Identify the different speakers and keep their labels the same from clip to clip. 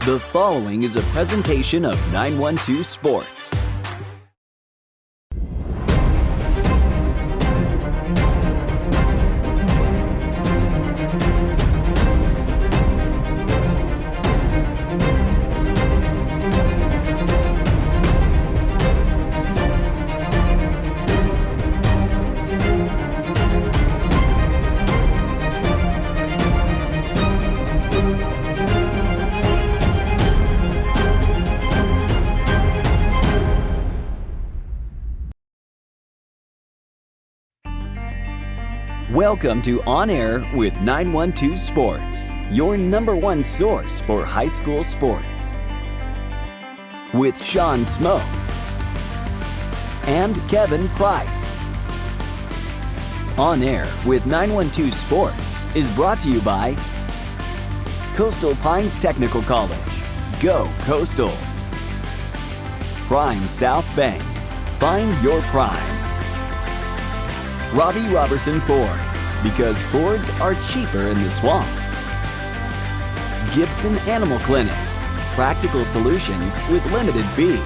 Speaker 1: The following is a presentation of 912 Sports. Welcome to On Air with 912 Sports, your number one source for high school sports. With Sean Smoke and Kevin Price. On Air with 912 Sports is brought to you by Coastal Pines Technical College. Go Coastal. Prime South Bank. Find your prime. Robbie Robertson Ford, because Fords are cheaper in the swamp. Gibson Animal Clinic, practical solutions with limited fees.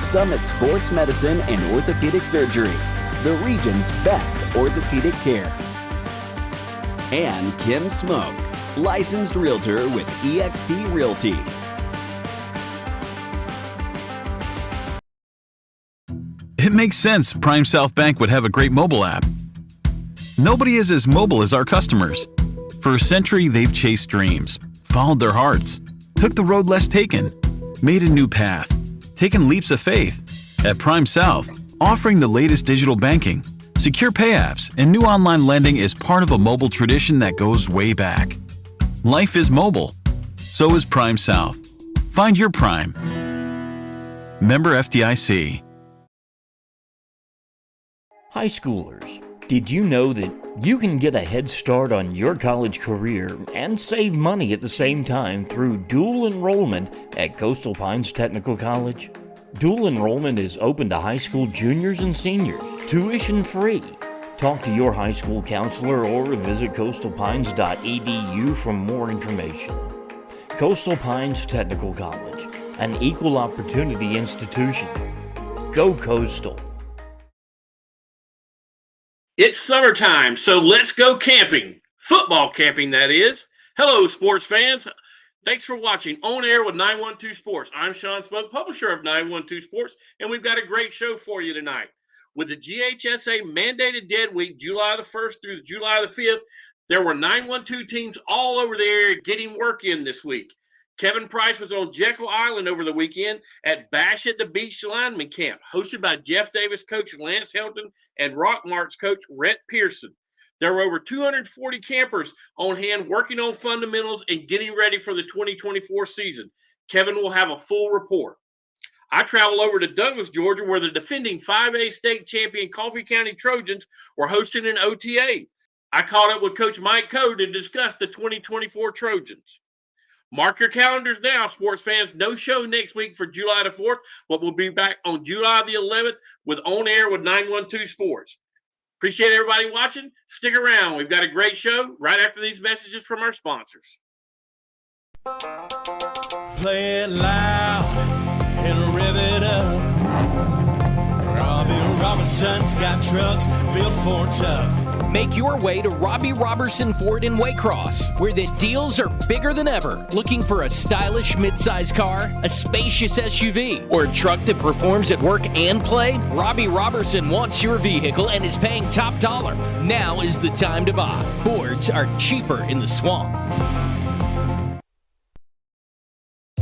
Speaker 1: Summit Sports Medicine and Orthopedic Surgery, the region's best orthopedic care. And Kim Smoke, licensed realtor with eXp Realty.
Speaker 2: It makes sense Prime South Bank would have a great mobile app. Nobody is as mobile as our customers. For a century, they've chased dreams, followed their hearts, took the road less taken, made a new path, taken leaps of faith. At Prime South, offering the latest digital banking, secure pay apps, and new online lending is part of a mobile tradition that goes way back. Life is mobile. So is Prime South. Find your Prime. Member FDIC.
Speaker 3: High schoolers, did you know that you can get a head start on your college career and save money at the same time through dual enrollment at Coastal Pines Technical College? Dual enrollment is open to high school juniors and seniors, tuition free. Talk to your high school counselor or visit coastalpines.edu for more information. Coastal Pines Technical College, an equal opportunity institution. Go Coastal.
Speaker 4: It's summertime, so let's go camping. Football camping, that is. Hello, sports fans. Thanks for watching On Air with 912 Sports. I'm Sean Smoke, publisher of 912 Sports, and we've got a great show for you tonight. With the GHSA mandated dead week, July the 1st through July the 5th, there were 912 teams all over the area getting work in this week. Kevin Price was on Jekyll Island over the weekend at Bash at the Beach Lineman Camp, hosted by Jeff Davis coach Lance Helton and Rock Marks coach Rhett Pearson. There were over 240 campers on hand working on fundamentals and getting ready for the 2024 season. Kevin will have a full report. I traveled over to Douglas, Georgia, where the defending 5A state champion Coffee County Trojans were hosting an OTA. I caught up with Coach Mike Coe to discuss the 2024 Trojans. Mark your calendars now, sports fans. No show next week for July the 4th, but we'll be back on July the 11th with On Air with 912 Sports. Appreciate everybody watching. Stick around. We've got a great show right after these messages from our sponsors.
Speaker 5: Play it loud and rev it up. Robbie Robertson's got trucks built for tough.
Speaker 6: Make your way to Robbie Robertson Ford in Waycross, where the deals are bigger than ever. Looking for a stylish midsize car, a spacious SUV, or a truck that performs at work and play? Robbie Robertson wants your vehicle and is paying top dollar. Now is the time to buy. Fords are cheaper in the swamp.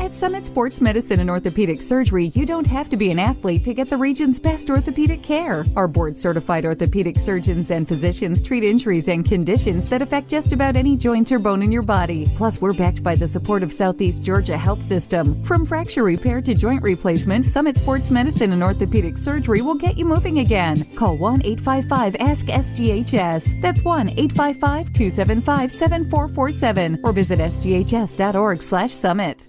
Speaker 7: At Summit Sports Medicine and Orthopedic Surgery, you don't have to be an athlete to get the region's best orthopedic care. Our board-certified orthopedic surgeons and physicians treat injuries and conditions that affect just about any joint or bone in your body. Plus, we're backed by the support of Southeast Georgia Health System. From fracture repair to joint replacement, Summit Sports Medicine and Orthopedic Surgery will get you moving again. Call 1-855-ASK-SGHS. That's 1-855-275-7447 or visit sghs.org/summit.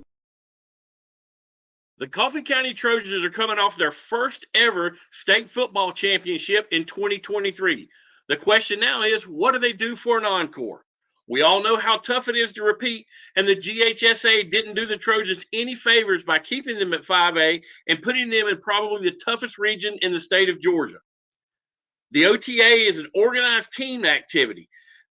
Speaker 4: The Coffee County Trojans are coming off their first ever state football championship in 2023. The question now is, what do they do for an encore? We all know how tough it is to repeat, and the GHSA didn't do the Trojans any favors by keeping them at 5A and putting them in probably the toughest region in the state of Georgia. The OTA is an organized team activity.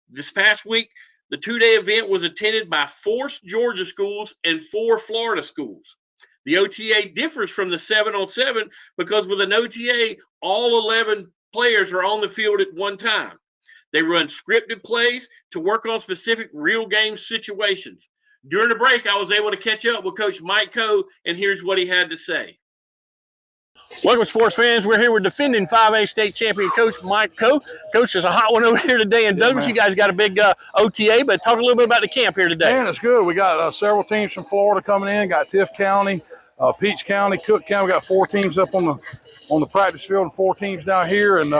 Speaker 4: This past week, the 2-day event was attended by 4 Georgia schools and 4 Florida schools. The OTA differs from the 7-on-7 because with an OTA, all 11 players are on the field at one time. They run scripted plays to work on specific real game situations. During the break, I was able to catch up with Coach Mike Coe, and here's what he had to say.
Speaker 8: Welcome, sports fans. We're here with defending 5A state champion Coach Mike Coe. Coach, there's a hot one over here today in Douglas. You guys got a big OTA, but talk a little bit about the camp here today.
Speaker 9: Man, it's good. We got several teams from Florida coming in. Got Tift County, Peach County, Cook County. We got 4 teams up on the practice field and 4 teams down here, and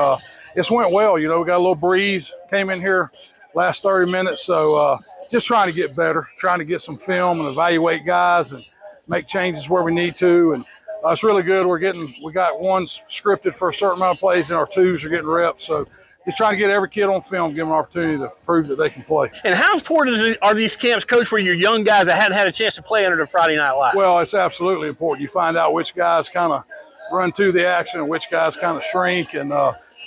Speaker 9: it's went well. You know, we got a little breeze. Came in here last 30 minutes, so just trying to get better, trying to get some film and evaluate guys and make changes where we need to. And it's really good. We got one scripted for a certain amount of plays, and our 2s are getting reps. So just trying to get every kid on film, give them an opportunity to prove that they can play.
Speaker 8: And how important are these camps, Coach, for your young guys that hadn't had a chance to play under the Friday Night Live?
Speaker 9: Well, it's absolutely important. You find out which guys kind of run to the action and which guys kind of shrink, and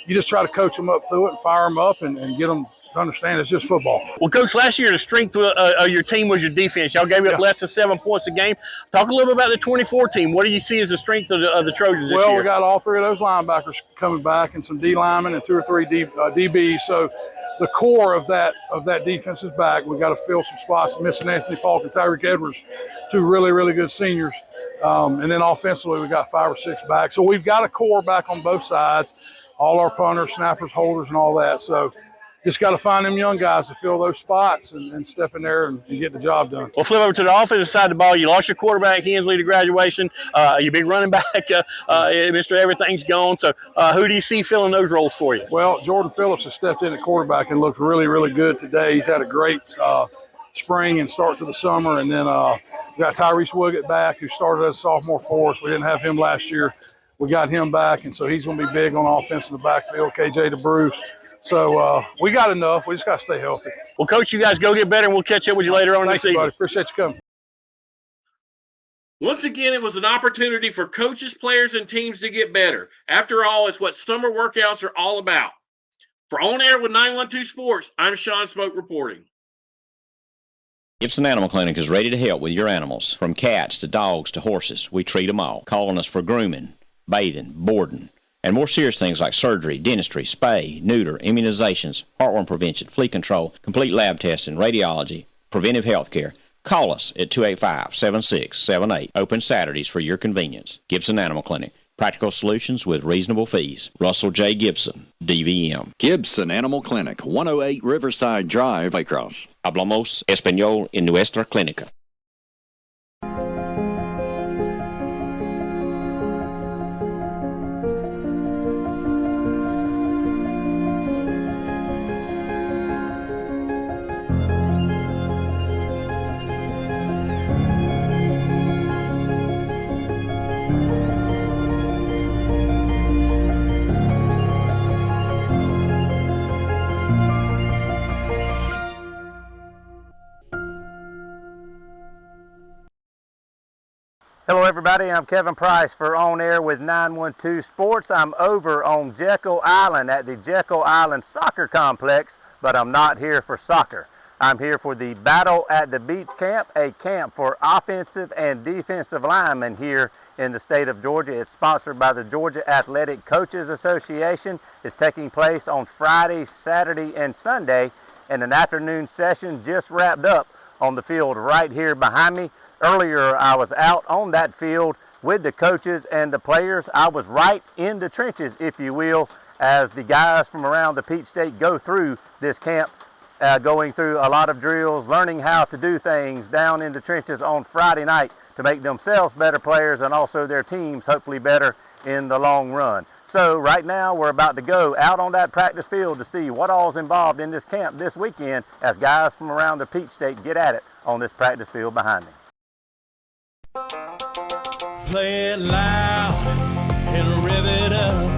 Speaker 9: you just try to coach them up through it and fire them up and get them to understand it's just football.
Speaker 8: Well, Coach, last year the strength of your team was your defense. Y'all gave up less than 7 points a game. Talk a little bit about the 24 team. What do you see as the strength of the Trojans this year?
Speaker 9: Well, we got all 3 of those linebackers coming back and some D linemen and 2 or 3 DBs. So the core of that defense is back. We got to fill some spots. Missing Anthony Falk and Tyreek Edwards, 2 really, really good seniors. And then offensively, we got 5 or 6 back. So we've got a core back on both sides. All our punters, snappers, holders, and all that. So just got to find them young guys to fill those spots and step in there and get the job done.
Speaker 8: We'll flip over to the offensive side of the ball. You lost your quarterback, Hensley, to graduation. Your big running back, Mr. Everything's gone. So who do you see filling those roles for you?
Speaker 9: Well, Jordan Phillips has stepped in at quarterback and looked really, really good today. He's had a great spring and start to the summer. And then we got Tyrese Woodgett back, who started as a sophomore for us. We didn't have him last year. We got him back, and so he's going to be big on offense in the backfield, KJ DeBruce. So we got enough. We just got to stay healthy.
Speaker 8: Well, Coach, you guys go get better, and we'll catch up with you later on this evening.
Speaker 9: Buddy. Appreciate you coming.
Speaker 4: Once again, it was an opportunity for coaches, players, and teams to get better. After all, it's what summer workouts are all about. For On Air with 912 Sports, I'm Sean Smoke reporting.
Speaker 10: Gibson Animal Clinic is ready to help with your animals. From cats to dogs to horses, we treat them all. Call on us for grooming, bathing, boarding, and more serious things like surgery, dentistry, spay, neuter, immunizations, heartworm prevention, flea control, complete lab testing, radiology, preventive health care. Call us at 285-7678. Open Saturdays for your convenience. Gibson Animal Clinic. Practical solutions with reasonable fees. Russell J. Gibson, DVM.
Speaker 11: Gibson Animal Clinic, 108 Riverside Drive, Waycross.
Speaker 10: Hablamos español en nuestra clínica.
Speaker 12: Hello everybody, I'm Kevin Price for On Air with 912 Sports. I'm over on Jekyll Island at the Jekyll Island Soccer Complex, but I'm not here for soccer. I'm here for the Battle at the Beach Camp, a camp for offensive and defensive linemen here in the state of Georgia. It's sponsored by the Georgia Athletic Coaches Association. It's taking place on Friday, Saturday, and Sunday, and an afternoon session just wrapped up on the field right here behind me. Earlier, I was out on that field with the coaches and the players. I was right in the trenches, if you will, as the guys from around the Peach State go through this camp, going through a lot of drills, learning how to do things down in the trenches on Friday night to make themselves better players and also their teams hopefully better in the long run. So right now, we're about to go out on that practice field to see what all's involved in this camp this weekend as guys from around the Peach State get at it on this practice field behind me.
Speaker 5: Play it loud and rev it up.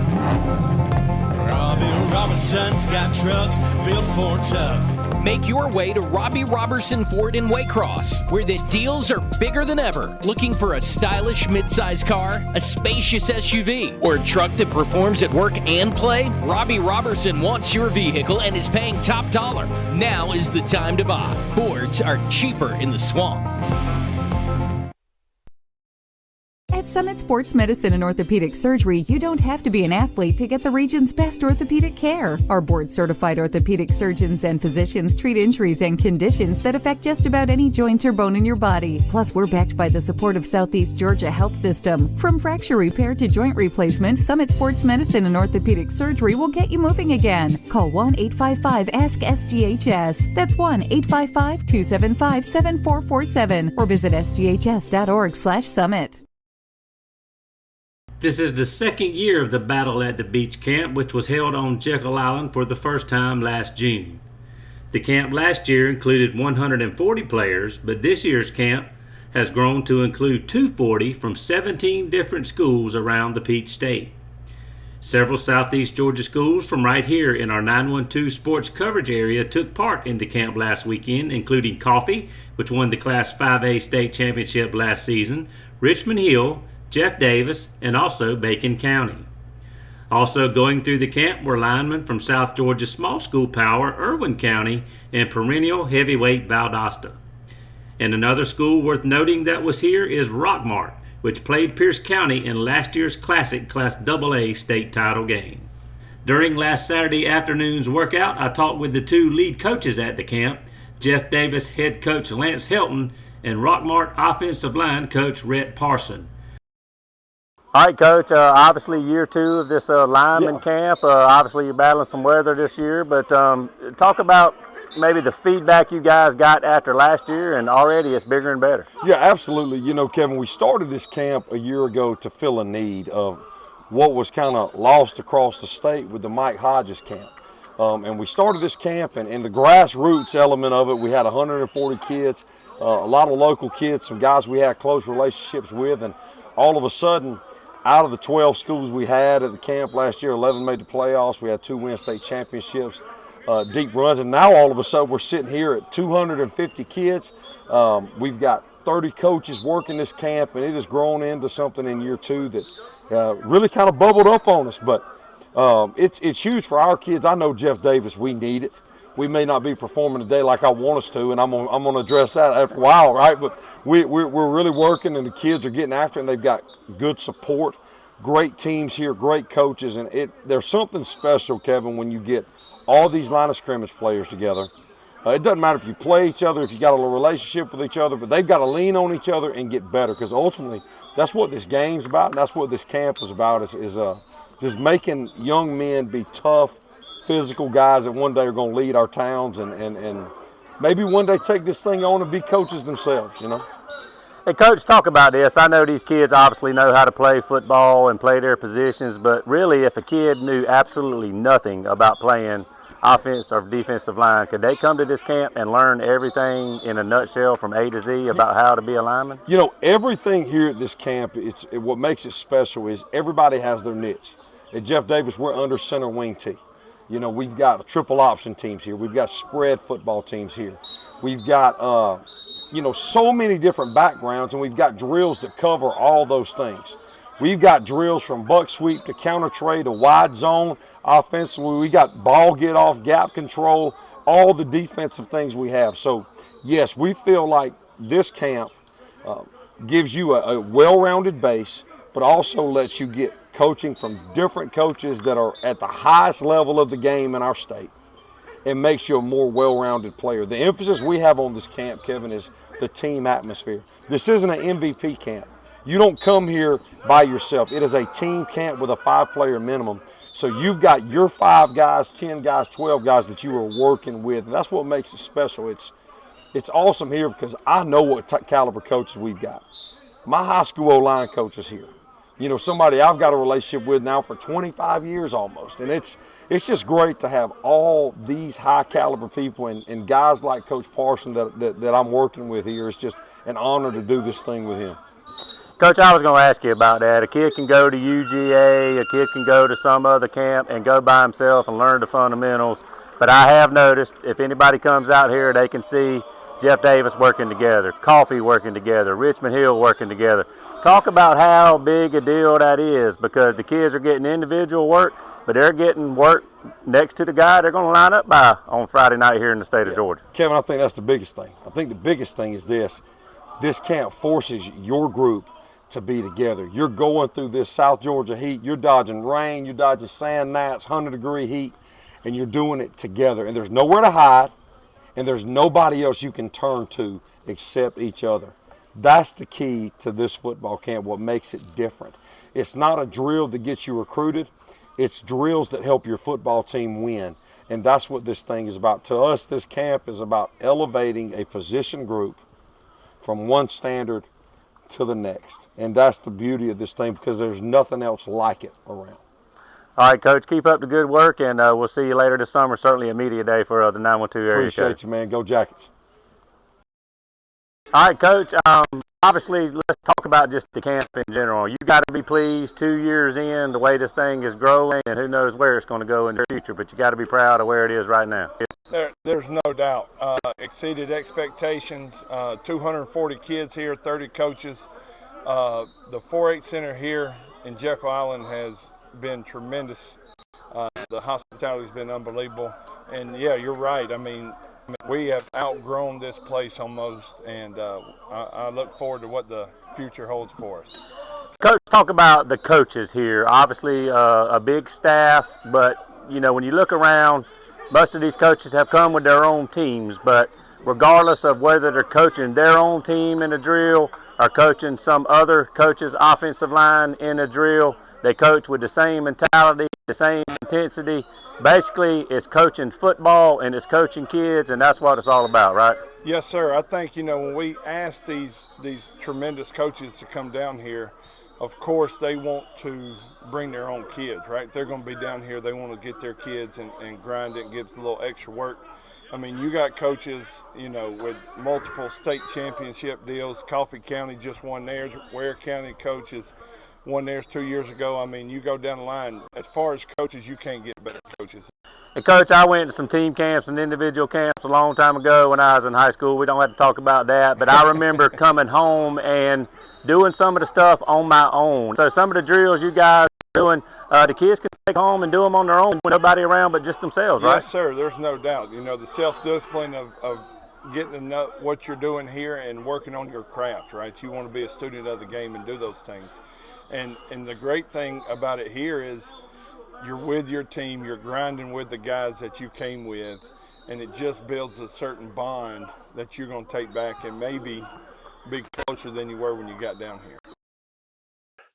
Speaker 5: Robbie Robinson's got trucks built for tough.
Speaker 6: Make your way to Robbie Robertson Ford in Waycross, where the deals are bigger than ever. Looking for a stylish midsize car, a spacious SUV, or a truck that performs at work and play? Robbie Robertson wants your vehicle and is paying top dollar. Now is the time to buy. Fords are cheaper in the swamp.
Speaker 7: At Summit Sports Medicine and Orthopedic Surgery, you don't have to be an athlete to get the region's best orthopedic care. Our board-certified orthopedic surgeons and physicians treat injuries and conditions that affect just about any joint or bone in your body. Plus, we're backed by the support of Southeast Georgia Health System. From fracture repair to joint replacement, Summit Sports Medicine and Orthopedic Surgery will get you moving again. Call 1-855-ASK-SGHS. That's 1-855-275-7447 or visit sghs.org/summit.
Speaker 13: This is the second year of the Battle at the Beach camp, which was held on Jekyll Island for the first time last June. The camp last year included 140 players, but this year's camp has grown to include 240 from 17 different schools around the Peach State. Several Southeast Georgia schools from right here in our 912 sports coverage area took part in the camp last weekend, including Coffee, which won the Class 5A state championship last season, Richmond Hill, Jeff Davis, and also Bacon County. Also going through the camp were linemen from South Georgia small school power, Irwin County, and perennial heavyweight Valdosta. And another school worth noting that was here is Rockmart, which played Pierce County in last year's Classic Class AA state title game. During last Saturday afternoon's workout, I talked with the two lead coaches at the camp, Jeff Davis head coach Lance Helton and Rockmart offensive line coach Rhett Parson.
Speaker 12: All right, Coach, obviously year two of this lineman camp. Obviously you're battling some weather this year, but talk about maybe the feedback you guys got after last year, and already it's bigger and better.
Speaker 14: Yeah, absolutely. You know, Kevin, we started this camp a year ago to fill a need of what was kind of lost across the state with the Mike Hodges camp. And we started this camp, and in the grassroots element of it, we had 140 kids, a lot of local kids, some guys we had close relationships with, and all of a sudden, out of the 12 schools we had at the camp last year, 11 made the playoffs. We had 2 win state championships, deep runs, and now all of a sudden we're sitting here at 250 kids. We've got 30 coaches working this camp, and it has grown into something in year two that really kind of bubbled up on us. But it's huge for our kids. I know Jeff Davis, we need it. We may not be performing today like I want us to, and I'm gonna address that after a while, right? But we're really working, and the kids are getting after it, and they've got good support, great teams here, great coaches, and there's something special, Kevin, when you get all these line of scrimmage players together. It doesn't matter if you play each other, if you got a little relationship with each other, but they've got to lean on each other and get better, because ultimately that's what this game's about, and that's what this camp is about, is just making young men be tough, physical guys that one day are going to lead our towns and maybe one day take this thing on and be coaches themselves, you know.
Speaker 12: Hey, Coach, talk about this. I know these kids obviously know how to play football and play their positions, but really if a kid knew absolutely nothing about playing offense or defensive line, could they come to this camp and learn everything in a nutshell from A to Z about how to be a lineman?
Speaker 14: You know, everything here at this camp, what makes it special is everybody has their niche. At Jeff Davis, we're under center wing T. You know, we've got triple option teams here. We've got spread football teams here. We've got, so many different backgrounds, and we've got drills that cover all those things. We've got drills from buck sweep to counter trade to wide zone offensively. We got ball get off, gap control, all the defensive things we have. So, yes, we feel like this camp gives you a well-rounded base, but also lets you get coaching from different coaches that are at the highest level of the game in our state, and makes you a more well-rounded player. The emphasis we have on this camp, Kevin, is the team atmosphere. This isn't an MVP camp. You don't come here by yourself. It is a team camp with a 5-player minimum. So you've got your 5 guys, 10 guys, 12 guys that you are working with, and that's what makes it special. It's awesome here because I know what caliber coaches we've got. My high school O-line coach is here. You know, somebody I've got a relationship with now for 25 years almost. And it's just great to have all these high caliber people and guys like Coach Parson that I'm working with here. It's just an honor to do this thing with him.
Speaker 12: Coach, I was going to ask you about that. A kid can go to UGA, a kid can go to some other camp and go by himself and learn the fundamentals. But I have noticed if anybody comes out here, they can see Jeff Davis working together, Coffee working together, Richmond Hill working together. Talk about how big a deal that is, because the kids are getting individual work, but they're getting work next to the guy they're going to line up by on Friday night here in the state of Georgia.
Speaker 14: Kevin, I think that's the biggest thing. I think the biggest thing is this. This camp forces your group to be together. You're going through this South Georgia heat. You're dodging rain. You're dodging sand gnats, 100-degree heat, and you're doing it together. And there's nowhere to hide, and there's nobody else you can turn to except each other. That's the key to this football camp, what makes it different. It's not a drill that gets you recruited. It's drills that help your football team win. And that's what this thing is about. To us, this camp is about elevating a position group from one standard to the next. And that's the beauty of this thing, because there's nothing else like it around.
Speaker 12: All right, Coach, keep up the good work, and we'll see you later this summer, certainly a media day for the 912 area.
Speaker 14: Appreciate you, man. Go Jackets.
Speaker 12: All right, Coach, obviously, let's talk about just the camp in general. You got to be pleased 2 years in, the way this thing is growing, and who knows where it's going to go in the future, but you got to be proud of where it is right now.
Speaker 15: There's no doubt. Exceeded expectations, 240 kids here, 30 coaches. The 4-H Center here in Jekyll Island has been tremendous. The hospitality's been unbelievable. And, yeah, you're right. I mean, we have outgrown this place almost, and I look forward to what the future holds for us.
Speaker 12: Coach, talk about the coaches here. Obviously, a big staff, but, you know, when you look around, most of these coaches have come with their own teams, but regardless of whether they're coaching their own team in a drill or coaching some other coach's offensive line in a drill, they coach with the same mentality, the same intensity. Basically, it's coaching football and it's coaching kids, and that's what it's all about, right?
Speaker 15: Yes, sir. I think, you know, when we ask these tremendous coaches to come down here, of course, they want to bring their own kids, right? They're going to be down here. They want to get their kids and grind it and give us a little extra work. I mean, you got coaches, you know, with multiple state championship deals. Coffee County just won theirs. Ware County coaches won theirs 2 years ago. I mean, you go down the line. As far as coaches, you can't get better coaches.
Speaker 12: And, Coach, I went to some team camps and individual camps a long time ago when I was in high school. We don't have to talk about that. But I remember coming home and doing some of the stuff on my own. So some of the drills you guys are doing, the kids can take home and do them on their own with nobody around but just themselves, right?
Speaker 15: Yes, sir. There's no doubt. You know, the self-discipline of getting to know what you're doing here and working on your craft, right? You want to be a student of the game and do those things. And the great thing about it here is you're with your team, you're grinding with the guys that you came with, and it just builds a certain bond that you're going to take back and maybe be closer than you were when you got down here.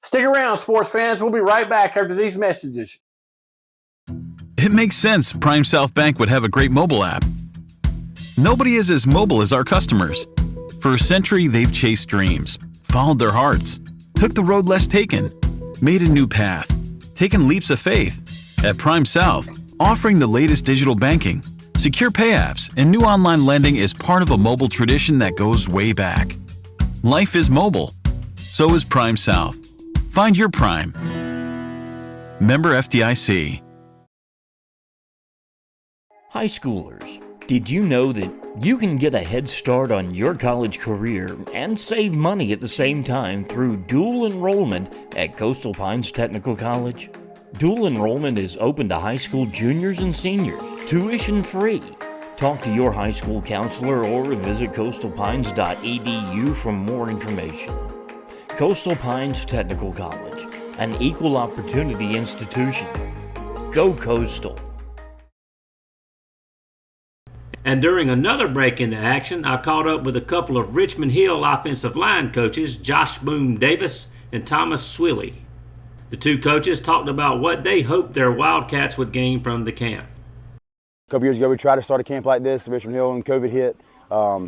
Speaker 8: Stick around, sports fans. We'll be right back after these messages.
Speaker 2: It makes sense Prime South Bank would have a great mobile app. Nobody is as mobile as our customers. For a century, they've chased dreams, followed their hearts, took the road less taken, made a new path, taken leaps of faith. At Prime South, offering the latest digital banking, secure pay apps, and new online lending is part of a mobile tradition that goes way back. Life is mobile. So is Prime South. Find your Prime. Member FDIC.
Speaker 3: High schoolers, did you know that you can get a head start on your college career and save money at the same time through dual enrollment at Coastal Pines Technical College? Dual enrollment is open to high school juniors and seniors, tuition free. Talk to your high school counselor or visit coastalpines.edu for more information. Coastal Pines Technical College, an equal opportunity institution. Go Coastal.
Speaker 13: And during another break in the action, I caught up with a couple of Richmond Hill offensive line coaches, Josh Boone Davis and Thomas Swilly. The two coaches talked about what they hoped their Wildcats would gain from the camp.
Speaker 16: A couple years ago, we tried to start a camp like this, Richmond Hill, and COVID hit.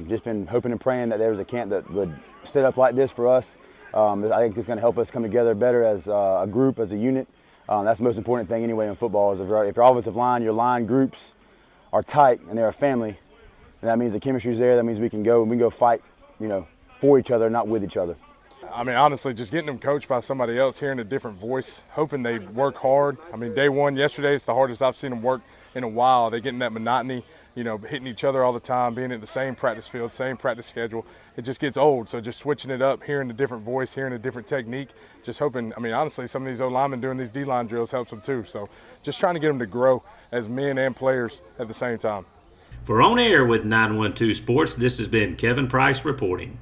Speaker 16: Just been hoping and praying that there was a camp that would set up like this for us. I think it's going to help us come together better as a group, as a unit. That's the most important thing anyway in football is if your offensive line, your line groups are tight and they're a family, and that means the chemistry's there. That means we can go fight, for each other, not with each other.
Speaker 17: I mean, honestly, just getting them coached by somebody else, hearing a different voice, hoping they work hard. I mean, day one yesterday, it's the hardest I've seen them work in a while. They get in that monotony, you know, hitting each other all the time, being in the same practice field, same practice schedule. It just gets old. So just switching it up, hearing a different voice, hearing a different technique, just hoping, I mean, honestly, some of these O-linemen doing these D-line drills helps them too. So just trying to get them to grow as men and players at the same time.
Speaker 13: For On Air with 912 Sports, this has been Kevin Price reporting.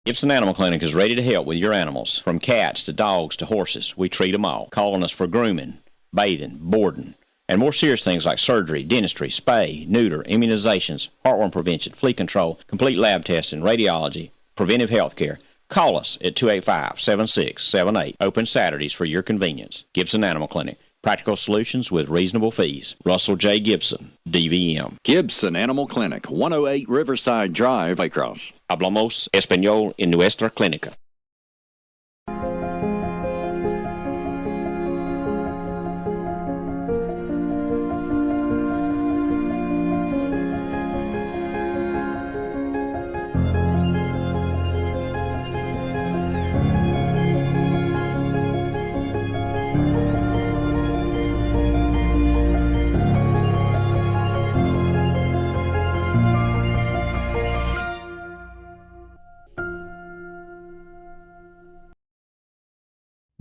Speaker 10: Gibson Animal Clinic is ready to help with your animals. From cats to dogs to horses, we treat them all. Calling us for grooming, bathing, boarding, and more serious things like surgery, dentistry, spay, neuter, immunizations, heartworm prevention, flea control, complete lab testing, radiology, preventive health care. Call us at 285-7678. Open Saturdays for your convenience. Gibson Animal Clinic. Practical solutions with reasonable fees. Russell J. Gibson, DVM.
Speaker 11: Gibson Animal Clinic, 108 Riverside Drive, Waycross.
Speaker 10: Hablamos español en nuestra clínica.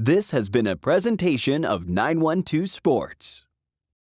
Speaker 1: This has been a presentation of 912 Sports.